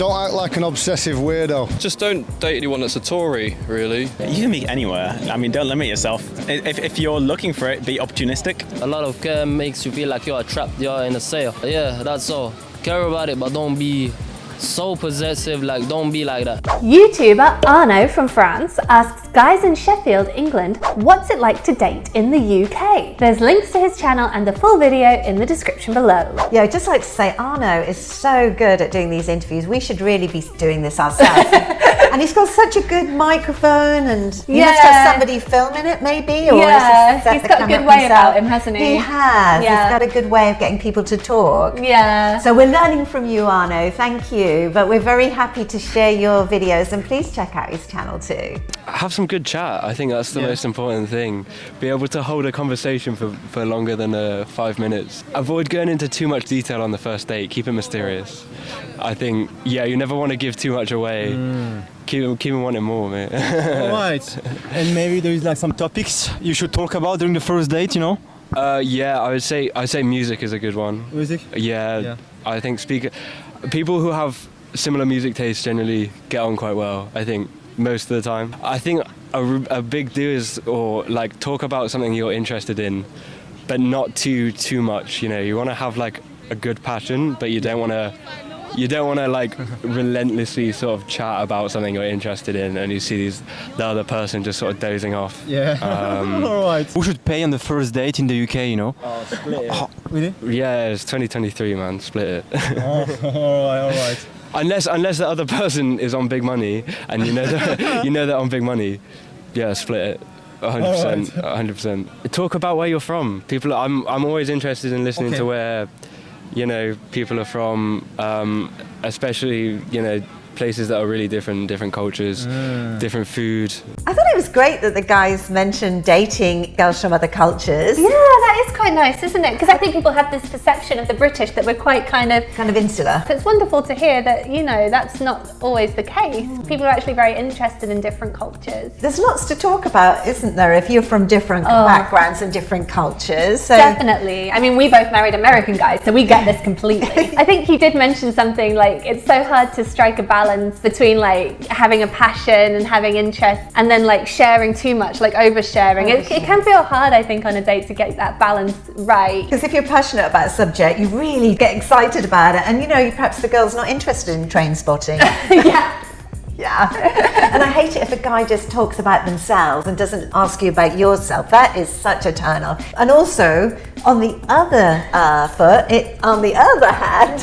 don't act like an obsessive weirdo. Just don't date anyone that's a Tory, really. You can meet anywhere. I mean, don't limit yourself. If you're looking for it, be opportunistic. A lot of care makes you feel like you're trapped, you're in a cell. Yeah, that's all. Care about it, but don't be so possessive, like don't be like that. YouTuber Arnaud from France asks guys in Sheffield, England, what's it like to date in the UK? There's links to his channel and a full video in the description below. Yeah, I'd just like to say Arnaud is so good at doing these interviews. We should really be doing this ourselves. And he's got such a good microphone, and he must have somebody filming it maybe, or he's got a good way about him, hasn't he? He has. He's got a good way of getting people to talk. Yeah. So we're learning from you, Arnaud. Thank you. But we're very happy to share your videos, and please check out his channel too. Have some good chat. I think that's the most important thing. Be able to hold a conversation for longer than 5 minutes. Avoid going into too much detail on the first date. Keep it mysterious. I think, you never want to give too much away. Keep him wanting more, mate. Alright. And maybe there is like some topics you should talk about during the first date, you know? I'd say music is a good one. Music? Yeah. I think people who have similar music tastes generally get on quite well, I think, most of the time. I think a big do is talk about something you're interested in, but not too much. You know, you want to have like a good passion, but you don't want to like relentlessly sort of chat about something you're interested in, and you see the other person just sort of dozing off. Yeah. All right. Who should pay on the first date in the UK? You know? Oh, split it. Really? Yeah, it's 2023, man. Split it. All right. Unless the other person is on big money, and you know they're on big money, split it. 100%. 100%. Talk about where you're from. I'm always interested in listening to where people are from, especially places that are really different cultures, different food. I thought it was great that the guys mentioned dating girls from other cultures. Yeah, that is quite nice, isn't it? Because I think people have this perception of the British that we're quite kind of insular. So it's wonderful to hear that, that's not always the case. People are actually very interested in different cultures. There's lots to talk about, isn't there, if you're from different backgrounds and different cultures. So. Definitely. I mean, we both married American guys, so we get this completely. I think you did mention something like it's so hard to strike a balance between like having a passion and having interest, and then like sharing too much, like oversharing. It can feel hard, I think, on a date to get that balance right. Because if you're passionate about a subject, you really get excited about it, and perhaps the girl's not interested in train spotting. Yeah. And I hate it if a guy just talks about themselves and doesn't ask you about yourself. That is such a turn off. And also, on the other hand,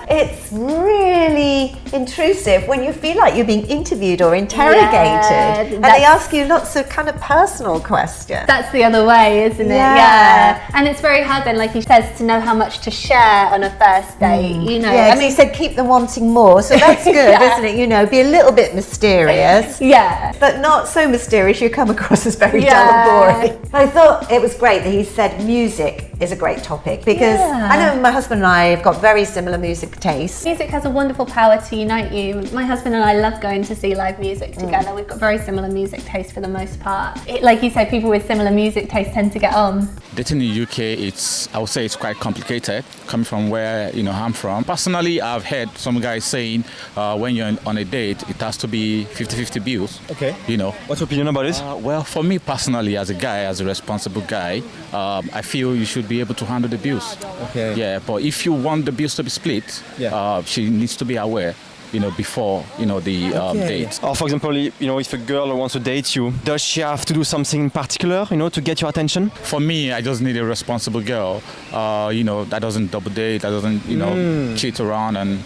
it's really intrusive when you feel like you're being interviewed or interrogated, and they ask you lots of kind of personal questions. That's the other way, isn't it? Yeah. And it's very hard then, like he says, to know how much to share on a first date. Yeah, I mean, he said keep them wanting more, so that's good, isn't it? Be a little bit mysterious. But not so mysterious you come across as very dull and boring. I thought it was great that he said music is a great topic, because I know my husband and I have got very similar music tastes. Music has a wonderful power to unite you. My husband and I love going to see live music together. We've got very similar music tastes for the most part. Like you said, people with similar music tastes tend to get on. Dating in the UK, I would say it's quite complicated, coming from where I'm from. Personally, I've heard some guys saying when you're on a date, it has to be 50-50 bills. Okay. What's your opinion about it? Well, for me personally, as a responsible guy, I feel you should be able to handle the bills. Okay. Yeah, but if you want the bills to be split, she needs to be aware. Before the date. Or for example, if a girl wants to date you, does she have to do something in particular, to get your attention? For me, I just need a responsible girl, that doesn't double date, that doesn't cheat around and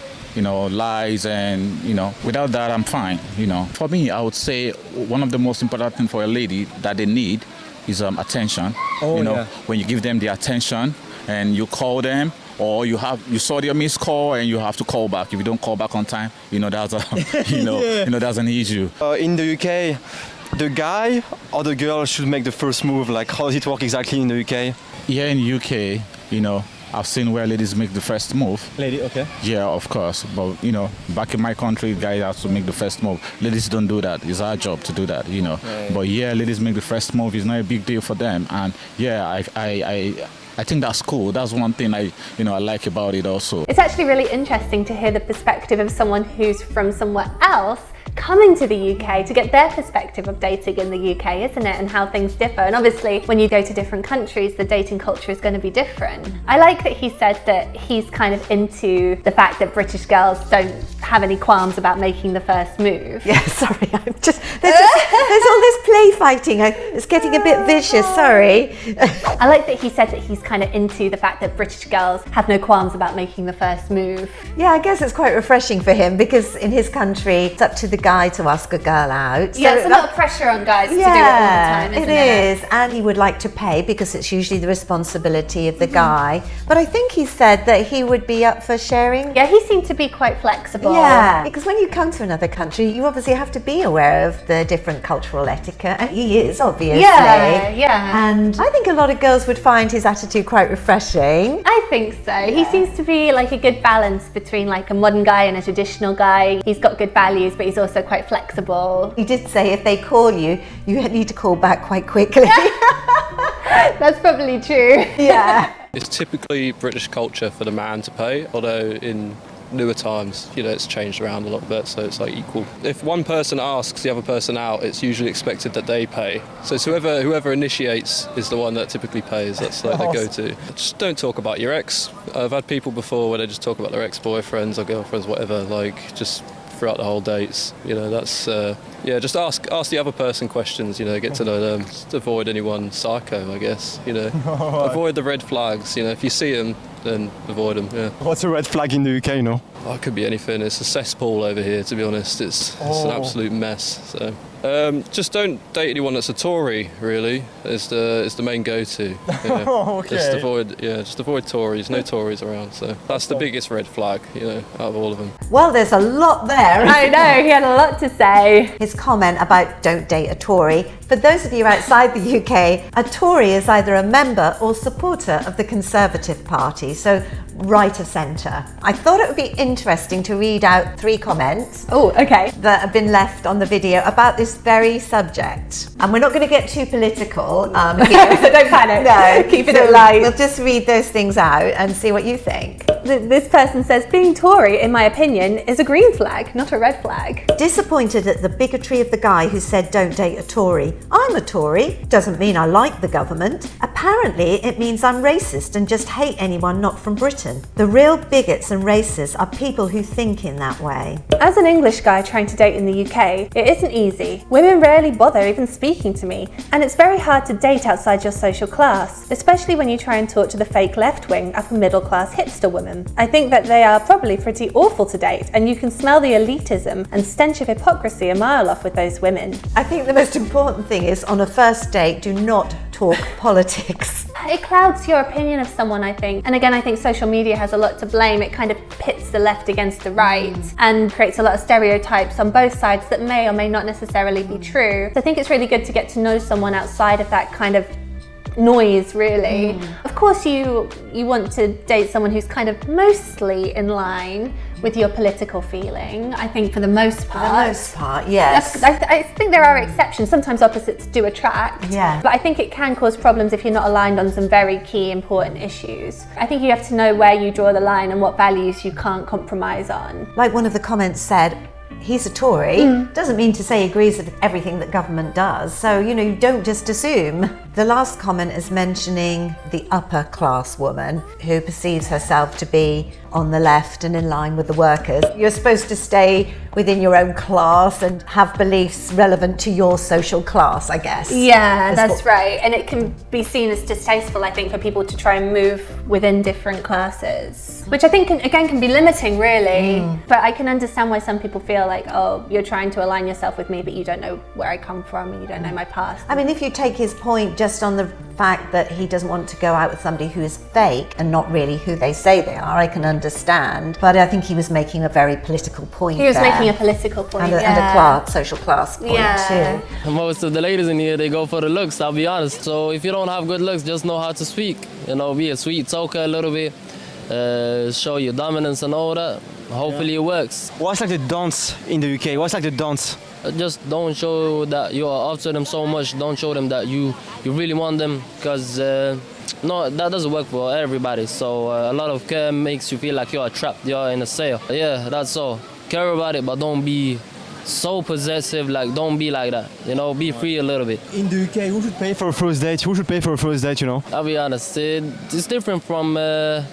lies, and without that I'm fine. For me, I would say one of the most important things for a lady that they need is attention. When you give them the attention and you call them, or you saw their missed call and you have to call back. If you don't call back on time, that's that's an issue. In the UK, the guy or the girl should make the first move. Like, how does it work exactly in the UK? Yeah, in the UK, I've seen where ladies make the first move. Lady, okay. Yeah, of course. But, back in my country, guys have to make the first move. Ladies don't do that. It's our job to do that, But ladies make the first move. It's not a big deal for them. And I I think that's cool. That's one thing I like about it also. It's actually really interesting to hear the perspective of someone who's from somewhere else coming to the UK to get their perspective of dating in the UK, isn't it? And how things differ. And obviously, when you go to different countries, the dating culture is going to be different. I like that he said that he's kind of into the fact that British girls don't have any qualms about making the first move. Yeah, sorry, there's all this play fighting. It's getting a bit vicious, sorry. I like that he said that he's kind of into the fact that British girls have no qualms about making the first move. Yeah, I guess it's quite refreshing for him because in his country, it's up to the guy to ask a girl out. Yeah, it's a lot of pressure on guys to do it all the time, isn't it? It is, and he would like to pay because it's usually the responsibility of the guy. But I think he said that he would be up for sharing. Yeah, he seemed to be quite flexible. Yeah, because when you come to another country, you obviously have to be aware of the different cultural etiquette, and he is, obviously. Yeah. And I think a lot of girls would find his attitude quite refreshing. I think so. Yeah. He seems to be like a good balance between like a modern guy and a traditional guy. He's got good values, but he's also quite flexible. He did say if they call you, you need to call back quite quickly. That's probably true. Yeah. It's typically British culture for the man to pay, although in newer times, it's changed around a little bit, so it's like equal. If one person asks the other person out, it's usually expected that they pay. So it's whoever initiates is the one that typically pays. That's like the go-to. Just don't talk about your ex. I've had people before where they just talk about their ex-boyfriends or girlfriends, whatever, like just throughout the whole dates. That's just ask the other person questions, get to know them. Just avoid anyone psycho, I guess. Avoid the red flags. If you see them, then avoid them. Yeah. What's a red flag in the UK, no? Oh, it could be anything. It's a cesspool over here, to be honest. It's an absolute mess. So just don't date anyone that's a Tory. Really, is the main go-to. Yeah. Okay. Just avoid Tories. No Tories around. So that's the biggest red flag, out of all of them. Well, there's a lot there. I know, he had a lot to say. His comment about don't date a Tory. For those of you outside the UK, a Tory is either a member or supporter of the Conservative Party, so right of centre. I thought it would be interesting to read out 3 comments that have been left on the video about this very subject. And we're not going to get too political here, so don't panic. No, keep it light. We'll just read those things out and see what you think. This person says, being Tory, in my opinion, is a green flag, not a red flag. Disappointed at the bigotry of the guy who said don't date a Tory. I'm a Tory. Doesn't mean I like the government. Apparently, it means I'm racist and just hate anyone not from Britain. The real bigots and racists are people who think in that way. As an English guy trying to date in the UK, it isn't easy. Women rarely bother even speaking to me, and it's very hard to date outside your social class, especially when you try and talk to the fake left-wing, upper middle class hipster women. I think that they are probably pretty awful to date, and you can smell the elitism and stench of hypocrisy a mile off with those women. I think the most important thing is on a first date, do not talk politics. It clouds your opinion of someone, I think. And again, I think social media has a lot to blame. It kind of pits the left against the right and creates a lot of stereotypes on both sides that may or may not necessarily be true. So I think it's really good to get to know someone outside of that kind of noise, really. Of course, you want to date someone who's kind of mostly in line with your political feeling, I think, for the most part. For the most part, yes. I think there are exceptions. Sometimes opposites do attract. Yeah. But I think it can cause problems if you're not aligned on some very key, important issues. I think you have to know where you draw the line and what values you can't compromise on. Like one of the comments said, he's a Tory, doesn't mean to say he agrees with everything that government does. So, you don't just assume. The last comment is mentioning the upper class woman who perceives herself to be on the left and in line with the workers. You're supposed to stay within your own class and have beliefs relevant to your social class, I guess. Yeah, that's right. And it can be seen as distasteful, I think, for people to try and move within different classes, which I think can be limiting, really. But I can understand why some people feel like, oh, you're trying to align yourself with me, but you don't know where I come from and you don't know my past. I mean, if you take his point just on the fact that he doesn't want to go out with somebody who is fake and not really who they say they are, I can understand. But I think he was making a very political point. He was making a political point, and a social class point too. Most of the ladies in here, they go for the looks, I'll be honest. So if you don't have good looks, just know how to speak. Be a sweet talker a little bit. Show your dominance and all that. Hopefully it works. What's like the dance in the UK? What's like the dance? Just don't show that you are after them so much. Don't show them that you really want them, because no, that doesn't work for everybody. So a lot of care makes you feel like you're trapped, you're in a cell. Yeah, that's all. Care about it, but don't be so possessive. Like, don't be like that. You know, be free a little bit. In the UK, who should pay for a first date? Who should pay for a first date? You know. I'll be honest. It's different from a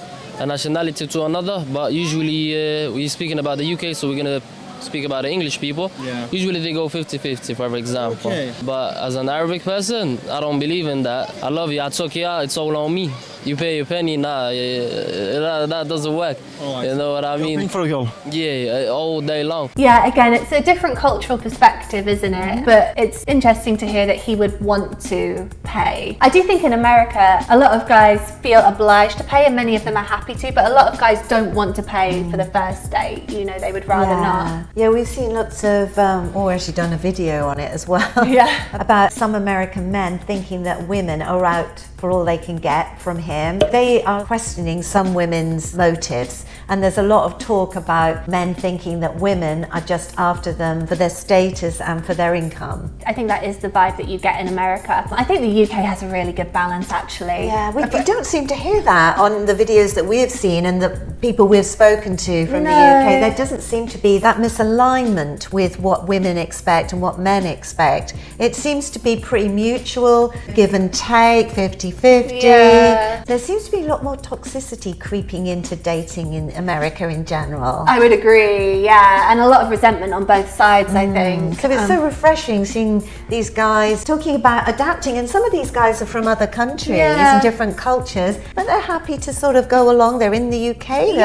nationality to another. But usually, we're speaking about the UK, so we're gonna speak about the English people. Yeah. Usually they go 50-50, for example. Okay. But as an Arabic person, I don't believe in that. I love you, I took you out, it's all on me. You pay your penny, nah, that doesn't work. Oh, you know what I mean? Paying for a girl. Yeah, all day long. Yeah, again, it's a different cultural perspective, isn't it? But it's interesting to hear that he would want to pay. I do think in America, a lot of guys feel obliged to pay, and many of them are happy to, but a lot of guys don't want to pay for the first date. You know, they would rather not. Yeah, we've seen lots of, or actually done a video on it as well. Yeah. About some American men thinking that women are out for all they can get from him. They are questioning some women's motives, and there's a lot of talk about men thinking that women are just after them for their status and for their income. I think that is the vibe that you get in America. I think the UK has a really good balance, actually. Yeah, we don't seem to hear that on the videos that we've seen and the people we've spoken to from the UK. There doesn't seem to be that misalignment with what women expect and what men expect. It seems to be pretty mutual, give and take, 50-50. Yeah. There seems to be a lot more toxicity creeping into dating in America in general. I would agree, yeah, and a lot of resentment on both sides, I think. So it's so refreshing seeing these guys talking about adapting, and some of these guys are from other countries and different cultures, but they're happy to sort of go along. They're in the UK,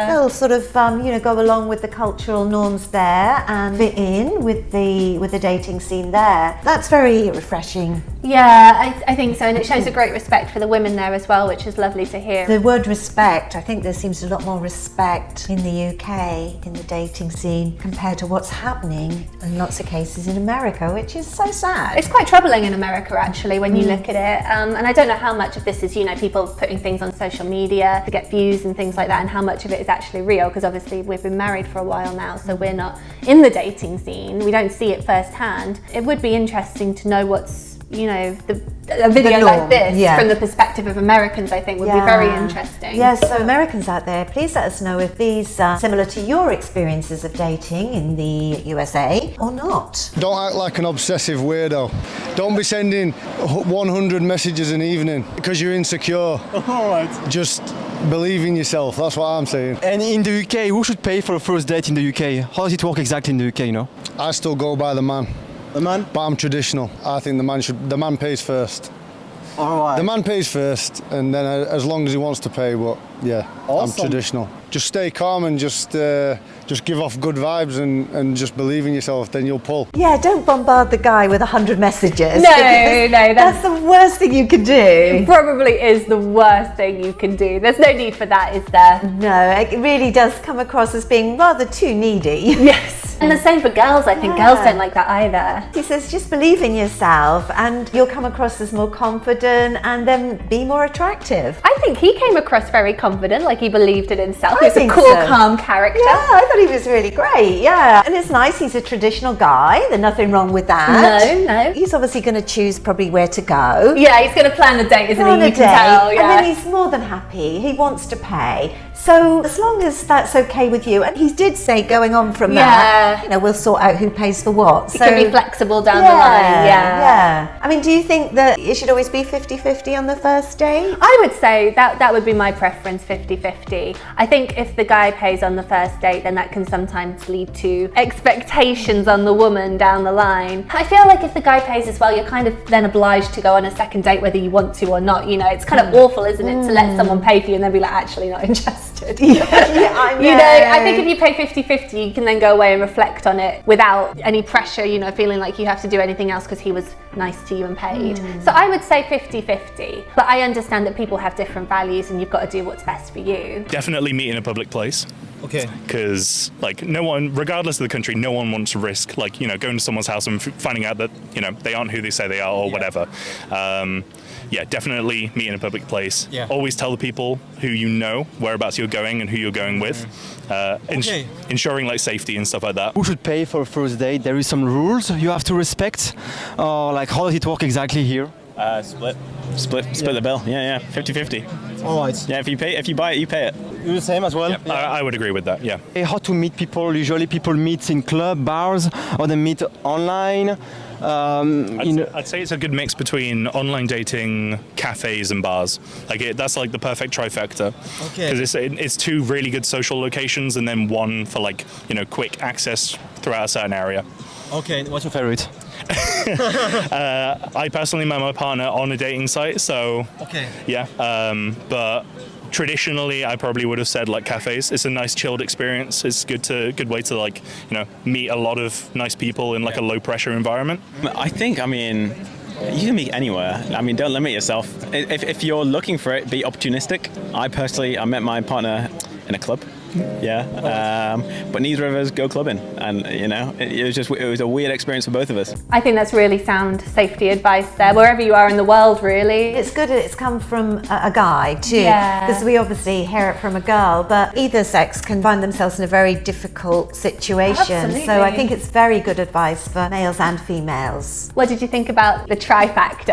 they'll sort of go along with the cultural norms there and fit in with the dating scene there. That's very refreshing. Yeah, I think so, and it shows a great respect for the women there as well, which is lovely to hear. The word respect, I think there seems a lot more respect in the UK in the dating scene compared to what's happening in lots of cases in America, which is so sad. It's quite troubling in America, actually, when you look at it. And I don't know how much of this is, people putting things on social media to get views and things like that, and how much of it is actually real, because obviously we've been married for a while now, so we're not in the dating scene. We don't see it firsthand. It would be interesting to know what's a video like this from the perspective of Americans, I think, would be very interesting. Yeah, so Americans out there, please let us know if these are similar to your experiences of dating in the USA or not. Don't act like an obsessive weirdo. Don't be sending 100 messages an evening because you're insecure. All right. Just believe in yourself, that's what I'm saying. And in the UK, who should pay for a first date in the UK? How does it work exactly in the UK, I still go by the man. The man? But I'm traditional. I think the man pays first. All right. The man pays first, and then as long as he wants to pay, but yeah, awesome. I'm traditional. Just stay calm and just give off good vibes and just believe in yourself, then you'll pull. Yeah, don't bombard the guy with 100 messages. No, that's the worst thing you can do. It probably is the worst thing you can do. There's no need for that, is there? No, it really does come across as being rather too needy. Yes. And the same for girls, I think. Girls don't like that either. He says just believe in yourself and you'll come across as more confident and then be more attractive. I think he came across very confident, like he believed in himself. He's a cool, calm character. Yeah, I thought he was really great, yeah. And it's nice, he's a traditional guy, there's nothing wrong with that. No. He's obviously going to choose probably where to go. Yeah, he's going to plan a date, isn't he? You can tell, yeah. And then he's more than happy, he wants to pay. So as long as that's okay with you, and he did say going on from that, we'll sort out who pays for what. He can be flexible down the line, yeah. I mean, do you think that it should always be 50-50 on the first date? I would say that would be my preference, 50-50. I think if the guy pays on the first date, then that can sometimes lead to expectations on the woman down the line. I feel like if the guy pays as well, you're kind of then obliged to go on a second date whether you want to or not. It's kind of awful, isn't it, to let someone pay for you and then be like, actually not interested. I know. I think if you pay 50-50, you can then go away and reflect on it without any pressure, feeling like you have to do anything else because he was nice to you and paid. So I would say 50-50, but I understand that people have different values and you've got to do what's best for you. Definitely meet in a public place. Okay. Because, no one, regardless of the country, no one wants to risk, going to someone's house and finding out that, they aren't who they say they are or whatever. Definitely meet in a public place. Yeah. Always tell the people who you know whereabouts you're going and who you're going with. Ensuring, safety and stuff like that. Who should pay for a first date? There is some rules you have to respect. How does it work exactly here? Split the bill. Yeah, 50-50. All right. Yeah, if you buy it, you pay it. You the same as well? Yep, I would agree with that, yeah. How to meet people? Usually people meet in club, bars, or they meet online. I'd say it's a good mix between online dating, cafes, and bars. That's like the perfect trifecta. Okay. Because it's two really good social locations, and then one for quick access throughout a certain area. Okay, what's your favorite? I personally met my partner on a dating site, so Okay. yeah. But traditionally, I probably would have said cafes. It's a nice chilled experience. It's good way to meet a lot of nice people in a low pressure environment. I think, you can meet anywhere. Don't limit yourself. If you're looking for it, be opportunistic. I met my partner in a club. Yeah, but neither of us go clubbing, and it was a weird experience for both of us. I think that's really sound safety advice there, wherever you are in the world, really. It's good that it's come from a guy too, Yeah. because we obviously hear it from a girl, but either sex can find themselves in a very difficult situation. Absolutely. So I think it's very good advice for males and females. What did you think about the trifactor?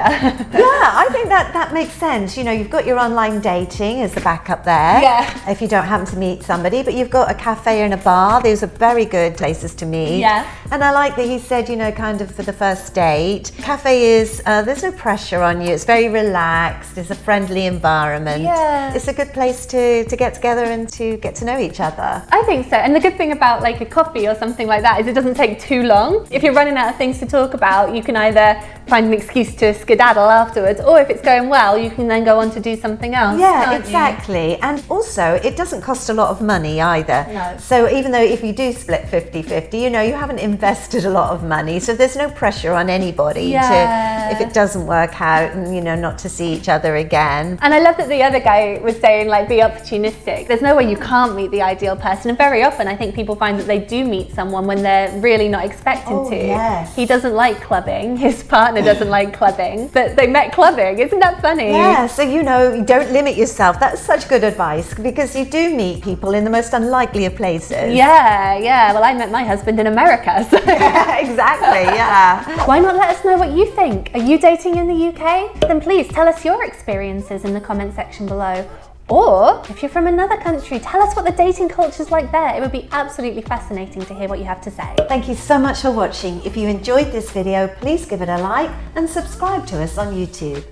Yeah, I think that makes sense. You've got your online dating as the backup there. Yeah. If you don't happen to meet somebody, but you've got a cafe and a bar. Those are very good places to meet. Yeah. And I like that he said, kind of for the first date, cafe is, there's no pressure on you. It's very relaxed. It's a friendly environment. Yeah. It's a good place to get together and to get to know each other. I think so. And the good thing about a coffee or something like that is it doesn't take too long. If you're running out of things to talk about, you can either find an excuse to skedaddle afterwards, or if it's going well, you can then go on to do something else. Yeah, can't exactly. And also, it doesn't cost a lot of money either. No. So even though if you do split 50-50, you haven't invested a lot of money. So there's no pressure on anybody to, if it doesn't work out, and not to see each other again. And I love that the other guy was saying be opportunistic. There's no way you can't meet the ideal person, and very often I think people find that they do meet someone when they're really not expecting to. Yes. He doesn't like clubbing, his partner doesn't like clubbing, but they met clubbing. Isn't that funny? Yeah, so you don't limit yourself. That's such good advice, because you do meet people in the most unlikely of places. Yeah. Well, I met my husband in America, so Yeah, exactly, yeah. why not let us know what you think? Are you dating in the UK? Then please tell us your experiences in the comment section below. Or if you're from another country, tell us what the dating culture's like there. It would be absolutely fascinating to hear what you have to say. Thank you so much for watching. If you enjoyed this video, please give it a like and subscribe to us on YouTube.